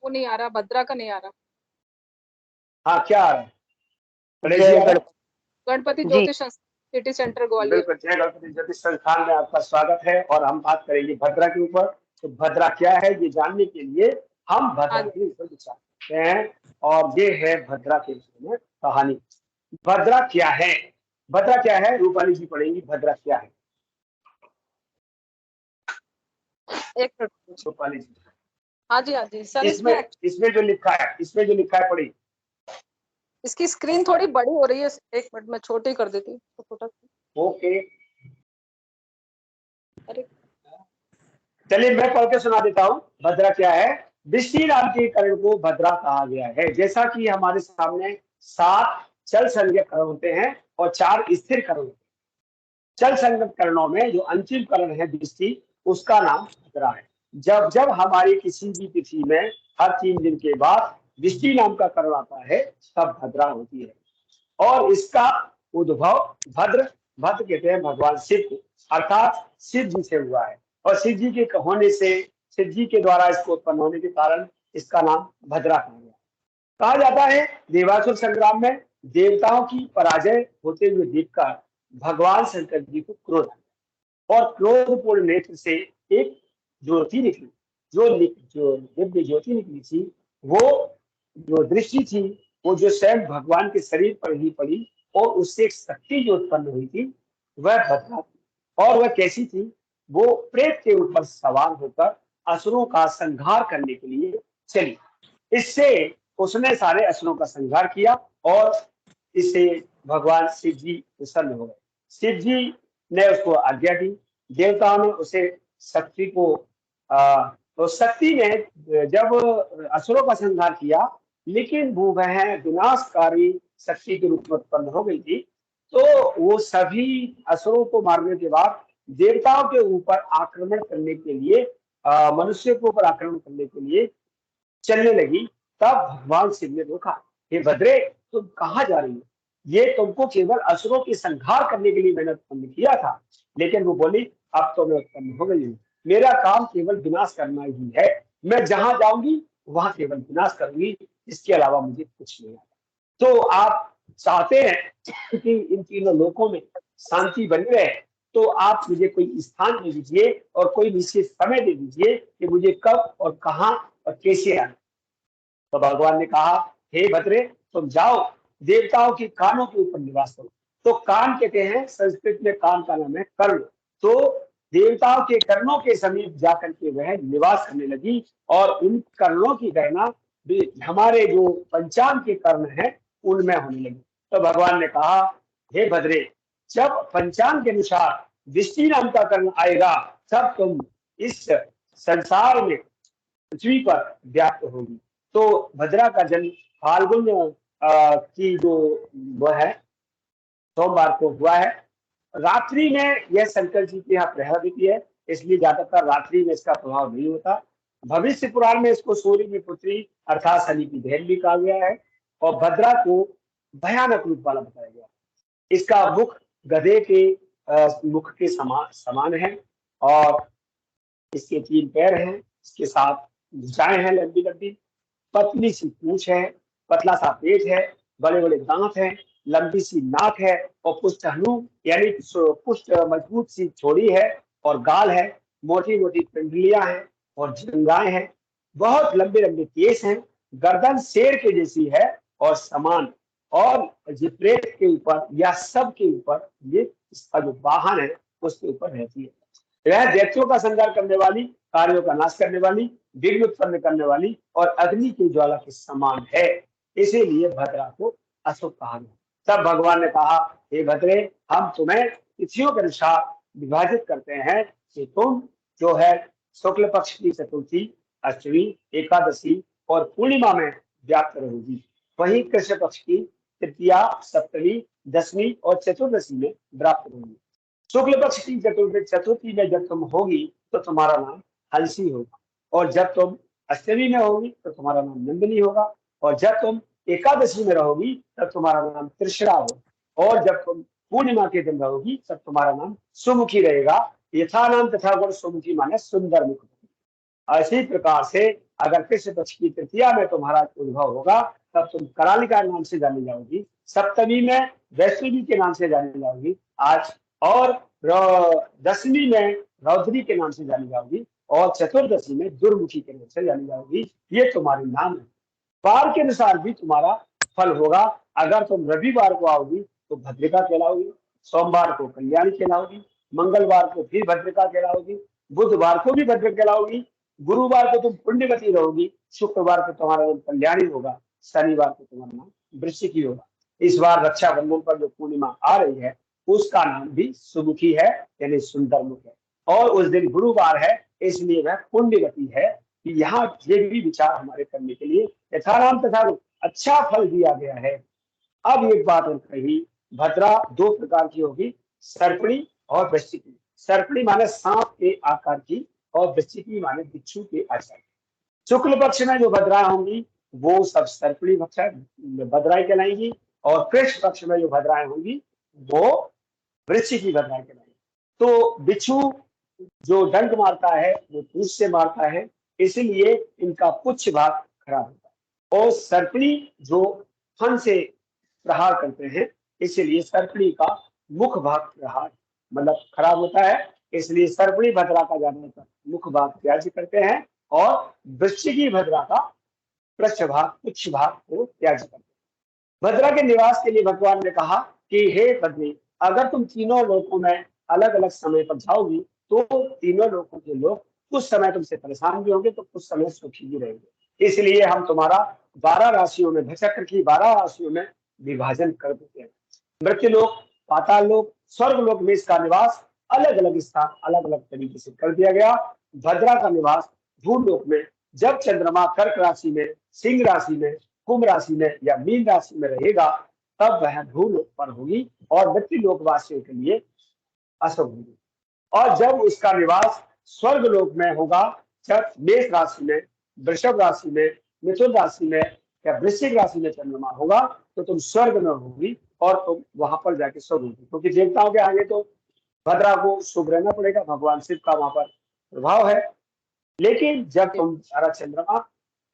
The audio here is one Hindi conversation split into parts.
वो नहीं आ रहा, भद्रा का नहीं आ रहा। हाँ क्या आ रहा है? गणपति ज्योतिष सिटी सेंटर ग्वालियर। बिल्कुल, जय गणपति ज्योतिष संस्थान में आपका स्वागत है और हम बात करेंगे भद्रा के ऊपर। तो भद्रा क्या है ये जानने के लिए हम भद्रा के ऊपर विचार करते हैं और ये है भद्रा के विषय में कहानी। भद्रा क्या है? भद्रा क्या है? रूपाली जी पढ़ेंगी भद्रा क्या है। एक मिनट रूपाली जी। हाँ जी सर। इसमें जो लिखा है पढ़ी। इसकी स्क्रीन थोड़ी बड़ी हो रही है, एक मिनट में छोटी कर देती हूँ छोटा। ओके, अरे चलिए मैं पढ़ के सुना देता हूँ। भद्रा क्या है? वृष्टि नाम के कर्ण को भद्रा कहा गया है। जैसा कि हमारे सामने 7 चल संज्ञक कर्ण होते हैं और 4 स्थिर कर्ण होते हैं। चल संज्ञक कर्णों में जो अंतिम कर्ण है वृष्टि, उसका नाम भद्रा है। जब जब हमारी किसी भी तिथि में हर 3 दिन के बाद वृष्टि नाम का कर्ण आता है तब भद्रा होती है। और इसका उद्भव भद्र कहते हैं भगवान शिव को, अर्थात शिव जी से हुआ है। और शिव जी के होने से, शिव जी के द्वारा इसको उत्पन्न होने के कारण इसका नाम भद्रा कहा गया। कहा जाता है देवासुर संग्राम में देवताओं की पराजय होते हुए देखकर भगवान शंकर जी को क्रोध आया और क्रोधपूर्ण नेत्र से एक ज्योति निकली। जो दिव्य ज्योति निकली थी, वो जो दृष्टि थी, वो जो स्वयं भगवान के शरीर पर ही पड़ी और उससे एक शक्ति जो उत्पन्न हुई थी वह भद्रा थी। और वह कैसी थी? वो प्रेत के ऊपर सवार होकर असुरों का संहार करने के लिए चली। इससे उसने सारे असुरों का संहार किया और इससे भगवान शिव जी प्रसन्न हो गए। शिव जी ने उसको आज्ञा दी। देवताओं ने उसे शक्ति को तो शक्ति ने जब असुरों का संहार किया, लेकिन वो वह विनाशकारी शक्ति के रूप में उत्पन्न हो गई थी। तो वो सभी असुरों को मारने के बाद देवताओं के ऊपर आक्रमण करने के लिए, मनुष्य के ऊपर आक्रमण करने के लिए चलने लगी। तब भगवान शिव ने रोका, हे भद्रे तुम कहाँ जा रही हो? ये तुमको केवल असुरों के संहार करने के लिए मैंने उत्पन्न किया था। लेकिन वो बोली, अब तो मैं उत्पन्न हो गई हूँ, मेरा काम केवल विनाश करना ही है। मैं जहां जाऊंगी वहां केवल विनाश करूंगी, इसके अलावा मुझे कुछ नहीं आता। तो आप चाहते हैं कि इन तीनों लोकों में शांति बनी रहे, तो आप मुझे कोई स्थान दे दीजिए और कोई निश्चित समय दे दीजिए कि मुझे कब और कहां और कैसे आना। तो भगवान ने कहा, हे भद्रे तुम जाओ, देवताओं के कानों के ऊपर निवास करो। तो कान कहते हैं, संस्कृत में कान का नाम है कर्ण। तो देवताओं के कर्णों के समीप जाकर के वह निवास करने लगी और उन कर्णों की गणना हमारे जो पंचांग के कर्ण हैं उनमें होने लगी। तो भगवान ने कहा, हे भद्रे जब पंचांग के अनुसार दृष्टि नाम का कर्ण आएगा तब तुम इस संसार में पृथ्वी पर व्याप्त होगी। तो भद्रा का जन्म फाल्गुन की जो वह है सोमवार को हुआ है। रात्रि में यह शंकर जी की यहाँ प्रहर होती है, इसलिए ज्यादातर रात्रि में इसका प्रभाव नहीं होता। भविष्य पुराण में इसको सूर्य की पुत्री अर्थात शनि की बहन भी कहा गया है। और भद्रा को भयानक रूप वाला बताया गया। इसका मुख गधे के मुख के समान है और इसके 3 पैर हैं, इसके 7 भुजाएं हैं लंबी लंबी, पतली सी पूंछ है, पतला सा पेट है, बड़े बड़े दांत हैं, लंबी सी नाक है और पुष्टहनु यानी पुष्ट मजबूत सी छोड़ी है और गाल है, मोटी मोटी पिंडलियां हैं और जंगाएं हैं, बहुत लंबे लंबे केस हैं, गर्दन शेर के जैसी है और समान। और ये प्रेत के ऊपर या सब के ऊपर ये इसका जो वाहन है उसके ऊपर रहती है। वह दैत्यों का संहार करने वाली, कार्यों का नाश करने वाली, विघ्न उत्पन्न करने वाली और अग्नि की ज्वाला के समान है। इसीलिए भद्रा को अशुभ कहा गया। तब भगवान ने कहा, हे भद्रे हम तुम्हें तिथियों के अनुसार विभाजित करते हैं कि तुम जो है शुक्ल पक्ष की चतुर्थी, अष्टमी, एकादशी और पूर्णिमा में व्याप्त रहोगी। वही कृष्ण पक्ष की तृतीया, सप्तमी, दसवीं और चतुर्दशी में व्याप्त रहोगी। शुक्ल पक्ष की चतुर्थी में जब तुम होगी तो तुम्हारा नाम हंसी होगा, और जब तुम अष्टमी में होगी तो तुम्हारा नाम नंदिनी होगा, और जब तुम एकादशी में रहोगी तब तुम्हारा नाम त्रिशरा होगा, और जब तुम पूर्णिमा के दिन रहोगी तब तुम्हारा नाम सुमुखी रहेगा। यथा नाम तथा गुण सुमुखी माने सुंदर मुख। इसी प्रकार से अगर कृष्ण पक्ष की तृतीया में तुम्हारा उद्भव होगा तब तुम करालिका नाम से जानी जाओगी, सप्तमी में वैष्णवी के नाम से जानी जाओगी आज, और दशमी में रौद्री के नाम से जानी जाओगी, और चतुर्दशी में दुर्मुखी के नाम से जानी जाओगी। ये तुम्हारे नाम है। वार के अनुसार भी तुम्हारा फल होगा। अगर तुम रविवार को आओगी तो भद्रिका कहलाओगी, सोमवार को कल्याणी कहलाओगी, मंगलवार को फिर भद्रिका कहलाओगी, बुधवार को भी भद्र कहलाओगी, गुरुवार को तुम पुण्यवती रहोगी, शुक्रवार को तुम्हारा नाम कल्याणी होगा, शनिवार को तुम्हारा नाम वृश्चिकी होगा। इस बार रक्षाबंधन पर जो पूर्णिमा आ रही है उसका नाम भी सुमुखी है, यानी सुंदर मुख है, और उस दिन गुरुवार है इसलिए वह पुण्यवती है। यहाँ ये भी विचार हमारे करने के लिए यथाराम तथा अच्छा फल दिया गया है। अब एक बात और कही, भद्रा दो प्रकार की होगी, सर्पणी और वृश्चिकी। सर्पणी माने सांप के आकार की और वृश्चिकी माने बिच्छू के आकार की। शुक्ल पक्ष में जो भद्राएं होंगी वो सब सर्पणी भद्राएं कहलाएंगी, और कृष्ण पक्ष में जो भद्राएं होंगी वो वृश्चिकी भद्राएं कहलाएंगी। तो बिच्छू जो डंक मारता है वो पूंछ से मारता है, इसलिए इनका पुच्छ भाग खराब होता है, और सर्पणी जो फन से प्रहार करते हैं इसलिए सर्पणी का मुख भाग प्रहार मतलब खराब होता है, इसलिए सर्पणी भद्रा का ज्यादातर मुख भाग त्याज्य करते हैं, और वृश्चिकी भद्रा का पृष्ठ भाग पुच्छ भाग को त्याज्य करते हैं। भद्रा के निवास के लिए भगवान ने कहा कि हे बद्री, अगर तुम तीनों लोकों में अलग अलग समय पर जाओगी तो तीनों लोकों के लोग कुछ समय तुमसे परेशान भी होंगे तो कुछ समय सुखी भी रहेंगे, इसलिए हम तुम्हारा 12 राशियों में भचक्र की 12 राशियों में विभाजन कर देते हैं। मृत्यु लोक, पाताल लोक, स्वर्ग लोक में इसका निवास अलग अलग स्थान अलग अलग तरीके से कर दिया गया। भद्रा का निवास भूलोक में जब चंद्रमा कर्क राशि में, सिंह राशि में, कुंभ राशि में या मीन राशि में रहेगा तब वह भूलोक पर होगी, और मृत्यु लोक वासियों के लिए अशुभ होगी। और जब उसका निवास स्वर्ग लोक में होगा जब मेष राशि में, वृषभ राशि में, मिथुन राशि में या वृश्चिक राशि में चंद्रमा होगा तो तुम स्वर्ग में होगी, और तुम वहां पर जाके स्वर्ग होगी, क्योंकि देवताओं के आगे तो भद्रा को शुभ रहना पड़ेगा, भगवान शिव का वहां पर प्रभाव है। लेकिन जब तुम्हारा चंद्रमा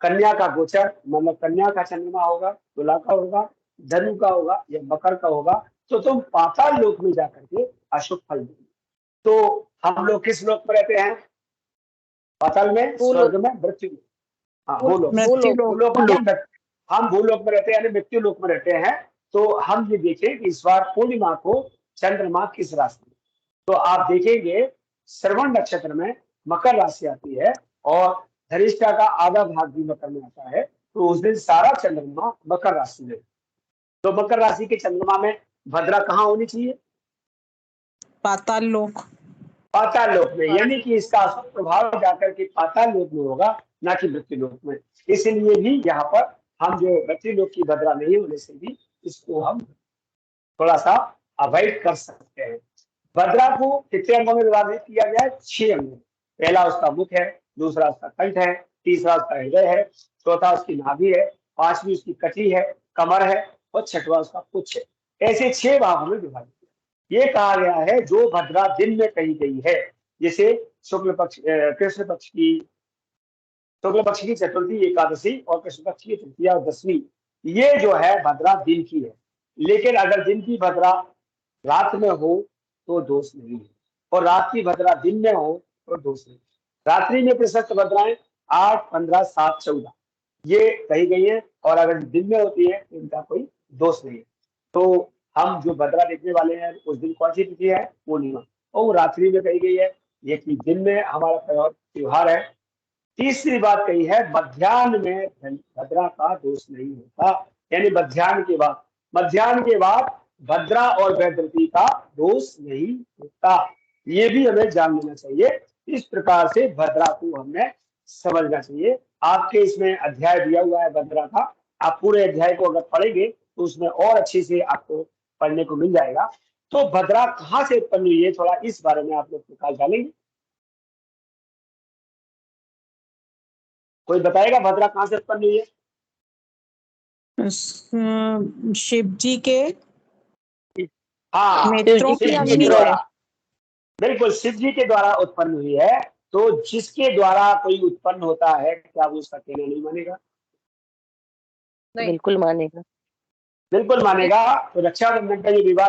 कन्या का गोचर मतलब कन्या का चंद्रमा होगा, तुला का होगा, धनु का होगा या मकर का होगा तो तुम पाताल लोक में जाकर के अशुभ फल देंगे। तो हम लोग किस लोक में रहते हैं? पाताल में, स्वर्ग में, मृत्यु में। हाँ, भूलोक में हम भूलोक में रहते हैं यानी मृत्यु लोक में रहते हैं। तो हम ये देखें कि इस बार पूर्णिमा को चंद्रमा किस राशि में, तो आप देखेंगे श्रवण नक्षत्र में मकर राशि आती है और धनिष्ठा का आधा भाग भी मकर में आता है, तो उस दिन सारा चंद्रमा मकर राशि में। तो मकर राशि के चंद्रमा में भद्रा कहाँ होनी चाहिए? पाताल लोक। पाताल लोक में, यानी कि इसका अशुभ प्रभाव जाकर के पाताल लोक में होगा, ना कि मृत्यु लोक में। इसलिए भी यहाँ पर हम जो मृत्यु लोक की भद्रा नहीं होने से भी इसको हम थोड़ा सा अवॉइड कर सकते हैं। भद्रा को कितने अंगों में विभाजित किया गया है? 6 अंगों। पहला उसका मुख है, दूसरा उसका कंठ है, तीसरा उसका हृदय है, चौथा उसकी नाभि है, पांचवी उसकी कटी है, कमर है, और छठवां उसका पुच्छ है। ऐसे 6 भागों में विभाजित किया। ये कहा गया है जो भद्रा दिन में कही गई है, जैसे कृष्ण पक्ष की चतुर्थी, एकादशी और कृष्ण पक्ष की तृतीया और दशमी, ये जो है भद्रा दिन की है। लेकिन अगर दिन की भद्रा रात में हो तो दोष नहीं है, और रात की भद्रा दिन में हो तो दोष नहीं। रात्रि में प्रशस्त भद्राएं 8, 15, 7, 14 ये कही गई है, और अगर दिन में होती है तो इनका कोई दोष नहीं है। तो हम जो भद्रा देखने वाले हैं उस दिन कौन सी तिथि है? पूर्णिमा, और वो रात्रि में कही गई है, ये कि दिन में हमारा त्योहार है। तीसरी बात कही है मध्याह्न में भद्रा का दोष नहीं होता, यानी मध्याह्न के बाद भद्रा और वैद्रती का दोष नहीं होता। ये भी हमें जान लेना चाहिए। इस प्रकार से भद्रा को हमें समझना चाहिए। आपके इसमें अध्याय दिया हुआ है भद्रा का, आप पूरे अध्याय को अगर पढ़ेंगे तो उसमें और अच्छे से आपको पढ़ने को मिल जाएगा। तो भद्रा कहाँ से उत्पन्न हुई है, थोड़ा इस बारे में आप लोग प्रकाश डालेंगे? कोई बताएगा भद्रा कहाँ से उत्पन्न हुई है? शिव जी के हाँ, नेत्रों शिव जी के द्वारा, बिल्कुल शिव जी के द्वारा उत्पन्न हुई है। तो जिसके द्वारा कोई उत्पन्न होता है, क्या वो उसका कहना नहीं मानेगा? नहीं। बिल्कुल मानेगा। बिल्कुल मानेगा। तो रक्षाबंधन का ये विवाद